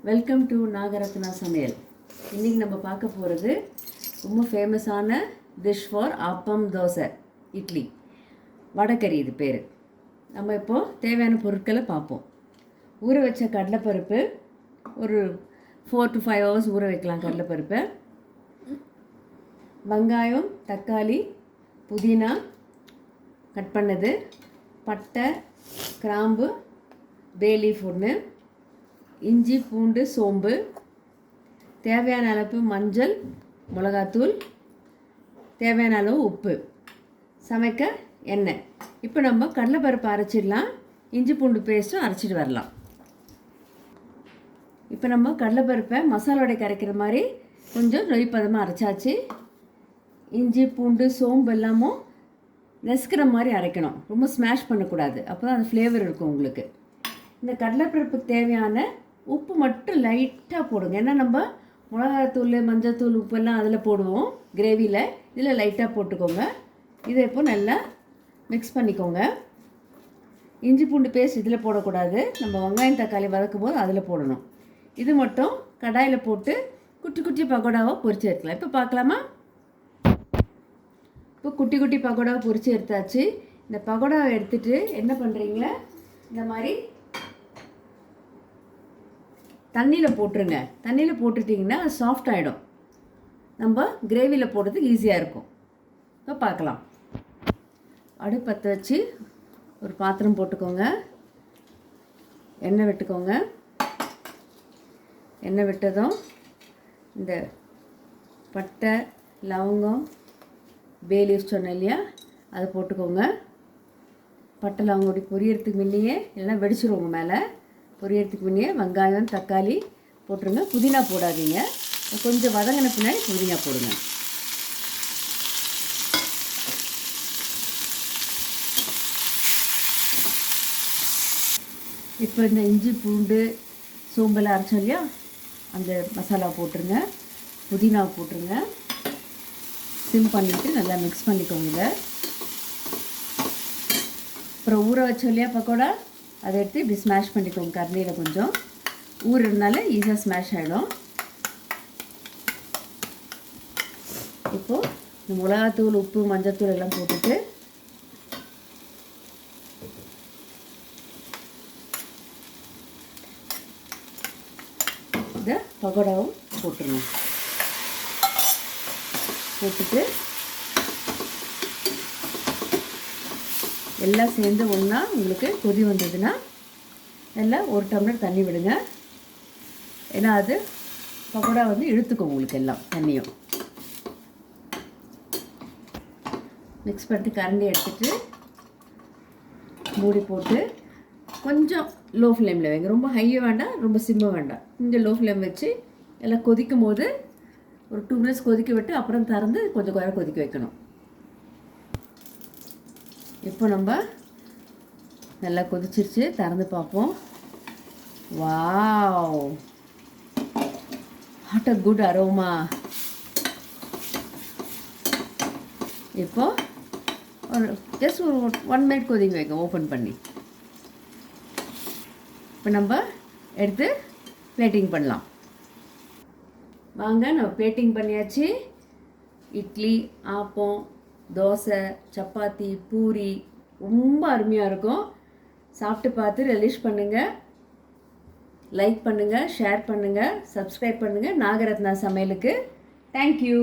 Welcome to Nagarathna சமையல். இன்றைக்கி நம்ம பார்க்க போகிறது ரொம்ப ஃபேமஸான டிஷ் ஃபார் ஆப்பம், தோசை, இட்லி, வடைக்கறி. இது பேர். நம்ம இப்போது தேவையான பொருட்களை பார்ப்போம். ஊற வச்ச கடலைப்பருப்பு ஒரு 4 to 5 hours ஊற வைக்கலாம். கடலைப்பருப்பை, வெங்காயம், தக்காளி, புதினா கட் பண்ணது, பட்டை, கிராம்பு, பே லீஃப் ஒன்று, இஞ்சி, பூண்டு, சோம்பு, தேவையான அளவு மஞ்சள், மிளகாத்தூள், தேவையான அளவு உப்பு, சமைக்க எண்ணெய். இப்போ நம்ம கடலைப்பருப்பு அரைச்சிடலாம். இஞ்சி பூண்டு பேஸ்ட்டும் அரைச்சிட்டு வரலாம். இப்போ நம்ம கடலைப்பருப்பை மசாலோடைய கரைக்கிற மாதிரி கொஞ்சம் நொய்ப்பதமாக அரைச்சாச்சு. இஞ்சி, பூண்டு, சோம்பு எல்லாமும் நெசுக்கிற மாதிரி அரைக்கணும். ரொம்ப ஸ்மாஷ் பண்ணக்கூடாது, அப்போ தான் அந்த ஃப்ளேவர் இருக்கும் உங்களுக்கு. இந்த கடலைப்பருப்புக்கு தேவையான உப்பு மட்டும் லைட்டாக போடுங்க. ஏன்னா நம்ம மிளகாத்தூள், மஞ்சத்தூள், உப்பெல்லாம் அதில் போடுவோம் கிரேவியில். இதில் லைட்டாக போட்டுக்கோங்க. இதை இப்போ நல்லா மிக்ஸ் பண்ணிக்கோங்க. இஞ்சி பூண்டு பேஸ்ட் இதில் போடக்கூடாது. நம்ம வெங்காயம், தக்காளி வதக்கும் போது அதில் போடணும். இது மட்டும் கடாயில் போட்டு குட்டி குட்டி பக்கோடாவாக பொரிச்சு எடுக்கலாம். இப்போ பார்க்கலாமா? இப்போ குட்டி குட்டி பக்கோடாவை பொரிச்சு எடுத்தாச்சு. இந்த பக்கோடாவை எடுத்துகிட்டு என்ன பண்ணுறீங்களா, இந்த மாதிரி தண்ணியில் போட்டுருங்க. தண்ணியில் போட்டுட்டிங்கன்னா அது சாஃப்ட் ஆகிடும். நம்ம கிரேவியில் போடுறதுக்கு ஈஸியாக இருக்கும். இப்போ பார்க்கலாம். அடுப்பு பற்ற வச்சு ஒரு பாத்திரம் போட்டுக்கோங்க. எண்ணெய் விட்டுக்கோங்க. எண்ணெய் விட்டதும் இந்த பட்டை, லவங்கம், பே லீஃப் சொன்னேன் இல்லையா, அதை போட்டுக்கோங்க. பட்டை லவங்கோடி பொரியறதுக்கு முன்னையே இல்லைன்னா வெடிச்சிருவோங்க மேலே. பொரியறதுக்கு முன்னே வெங்காயம், தக்காளி போட்டுருங்க. புதினா போடாதீங்க. கொஞ்சம் வதங்கின பின்னாடி புதினா போடுங்க. இப்போ இந்த இஞ்சி, பூண்டு, சோம்பெல்லாம் அரைச்சோம் இல்லையா, அந்த மசாலா போட்டுருங்க. புதினா போட்டுருங்க. சிம் பண்ணிவிட்டு நல்லா மிக்ஸ் பண்ணிக்கோங்க. இதை அப்புறம் ஊற வச்சோம் இல்லையா பக்கோடா, அதை எடுத்து இப்படி ஸ்மாஷ் பண்ணிக்கோங்க. கரண்டியில் கொஞ்சம் ஊறுறதுனால ஈஸியாக ஸ்மாஷ் ஆகிடும். இப்போது இந்த மிளகாத்தூள், உப்பு, மஞ்சத்தூள் எல்லாம் போட்டுட்டு இந்த பக்கோடாவும் போட்டுருங்க. போட்டுட்டு எல்லாம் சேர்ந்து ஒன்றா உங்களுக்கு கொதி வந்ததுன்னா எல்லாம் 1 டம்ளர் தண்ணி விடுங்க. ஏன்னா அது பக்கோடா இழுத்துக்கும் உங்களுக்கு எல்லாம் தண்ணியும். மிக்ஸ் பண்ணிட்டு கரண்டி எடுத்துகிட்டு மூடி போட்டு கொஞ்சம் லோ ஃப்ளேமில் வைங்க. ரொம்ப ஹையும் வேண்டாம், ரொம்ப சிம்மும் வேண்டாம். கொஞ்சம் லோ ஃப்ளேம் வச்சு எல்லாம் கொதிக்கும் போது ஒரு 2 minutes கொதிக்க விட்டு அப்புறம் திறந்து கொஞ்சம் நேரம் கொதிக்க வைக்கணும். இப்போ நம்ம நல்லா கொதிச்சிருச்சு. திறந்து பார்ப்போம். Wow, what a good aroma. இப்போ ஒரு ஜஸ்ட் ஒரு 1 minute கொதிக்க வைங்க ஓப்பன் பண்ணி. இப்போ நம்ம எடுத்து பிளேட்டிங் பண்ணலாம். வாங்க, நம்ம பிளேட்டிங் பண்ணியாச்சு. இட்லி, ஆப்பம், தோசை, சப்பாத்தி, பூரி ரொம்ப அருமையாக இருக்கும். சாப்பிட்டு பார்த்து ரிலீஸ் பண்ணுங்கள். லைக் பண்ணுங்கள், ஷேர் பண்ணுங்கள், சப்ஸ்கிரைப் பண்ணுங்கள் நாகரத்னா சமையலுக்கு. தேங்க்யூ.